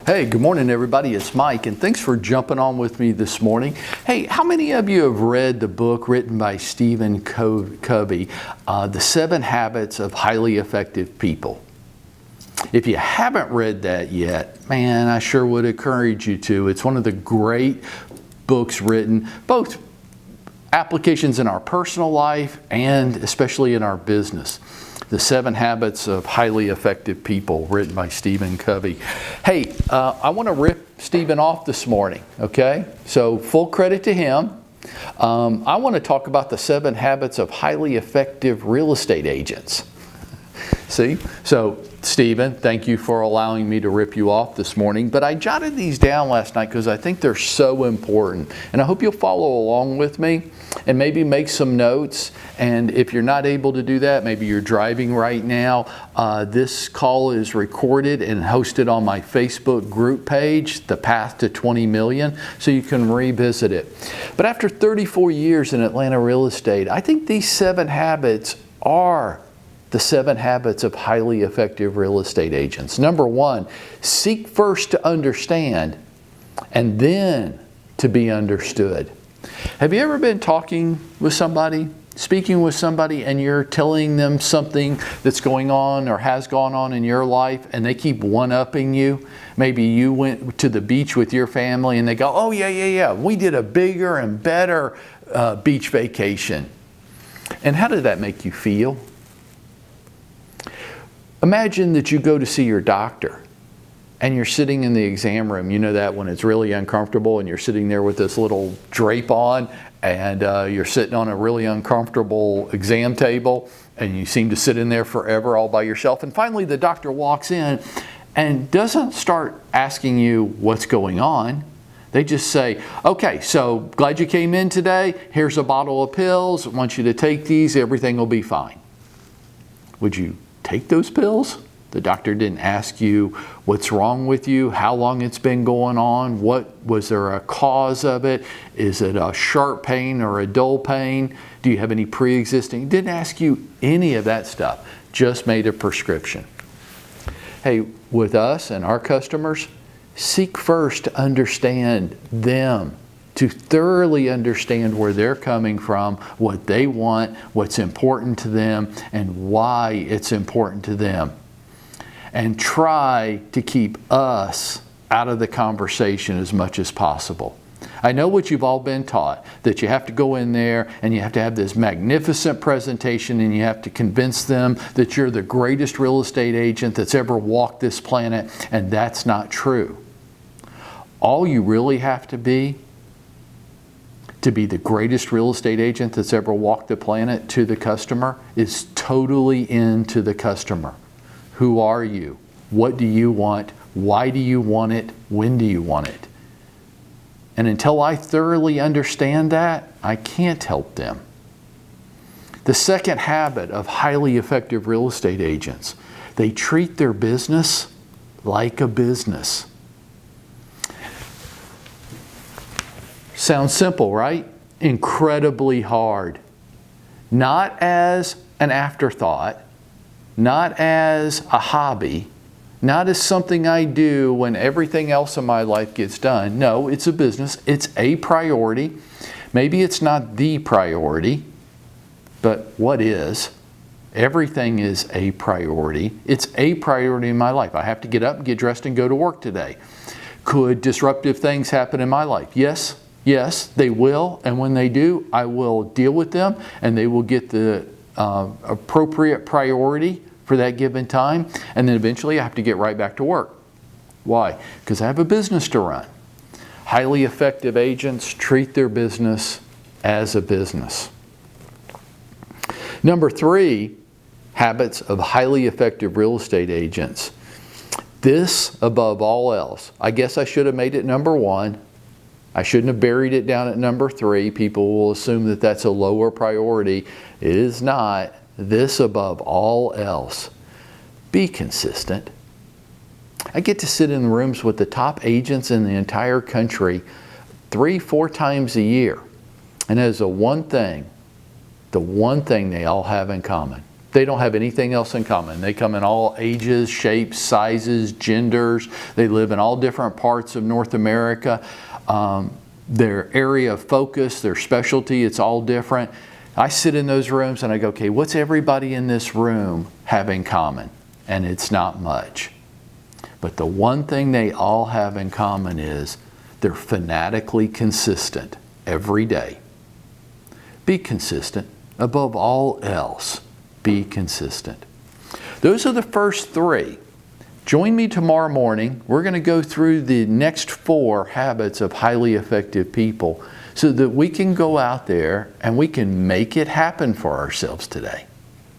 Hey, good morning everybody, it's Mike, and thanks for jumping on with me this morning. Hey, how many of you have read the book written by Stephen Covey, The 7 Habits of Highly Effective People? If you haven't read that yet, man, I sure would encourage you to. It's one of the great books written, both applications in our personal life and especially in our business. The 7 Habits of Highly Effective People, written by Stephen Covey. Hey, I want to rip Stephen off this morning, okay? So full credit to him. I want to talk about the 7 habits of highly effective real estate agents. See? So, Stephen, thank you for allowing me to rip you off this morning. But I jotted these down last night because I think they're so important. And I hope you'll follow along with me and maybe make some notes. And if you're not able to do that, maybe you're driving right now, this call is recorded and hosted on my Facebook group page, The Path to 20 Million, so you can revisit it. But after 34 years in Atlanta real estate, I think these 7 habits are the 7 habits of highly effective real estate agents. Number 1, seek first to understand and then to be understood. Have you ever been talking with somebody, speaking with somebody, and you're telling them something that's going on or has gone on in your life, and they keep one-upping you? Maybe you went to the beach with your family and they go, oh yeah, we did a bigger and better beach vacation. And how did that make you feel? Imagine that you go to see your doctor and you're sitting in the exam room. You know that when it's really uncomfortable and you're sitting there with this little drape on and you're sitting on a really uncomfortable exam table and you seem to sit in there forever all by yourself. And finally the doctor walks in and doesn't start asking you what's going on. They just say, okay, so glad you came in today. Here's a bottle of pills. I want you to take these. Everything will be fine. Would you take those pills? The doctor didn't ask you what's wrong with you, how long it's been going on, was there a cause of it? Is it a sharp pain or a dull pain? Do you have any pre-existing? Didn't ask you any of that stuff, just made a prescription. Hey, with us and our customers, seek first to understand them, to thoroughly understand where they're coming from, what they want, what's important to them, and why it's important to them. And try to keep us out of the conversation as much as possible. I know what you've all been taught, that you have to go in there and you have to have this magnificent presentation and you have to convince them that you're the greatest real estate agent that's ever walked this planet, and that's not true. All you really have to be the greatest real estate agent that's ever walked the planet to the customer is totally into the customer. Who are you? What do you want? Why do you want it? When do you want it? And until I thoroughly understand that, I can't help them. The second habit of highly effective real estate agents, they treat their business like a business. Sounds simple, right? Incredibly hard. Not as an afterthought, not as a hobby, not as something I do when everything else in my life gets done. No, it's a business. It's a priority. Maybe it's not the priority, but what is? Everything is a priority. It's a priority in my life. I have to get up and get dressed and go to work today. Could disruptive things happen in my life? Yes, they will, and when they do, I will deal with them, and they will get the appropriate priority for that given time, and then eventually I have to get right back to work. Why? Because I have a business to run. Highly effective agents treat their business as a business. Number 3, habits of highly effective real estate agents. This above all else. I guess I should have made it number 1. I shouldn't have buried it down at number 3. People will assume that that's a lower priority. It is not. This above all else. Be consistent. I get to sit in rooms with the top agents in the entire country 3-4 times a year. And there's the one thing they all have in common. They don't have anything else in common. They come in all ages, shapes, sizes, genders. They live in all different parts of North America. Their area of focus, their specialty, it's all different. I sit in those rooms and I go, okay, what's everybody in this room have in common? And it's not much. But the one thing they all have in common is they're fanatically consistent every day. Be consistent. Above all else, be consistent. Those are the first 3. Join me tomorrow morning. We're going to go through the next 4 habits of highly effective people so that we can go out there and we can make it happen for ourselves today.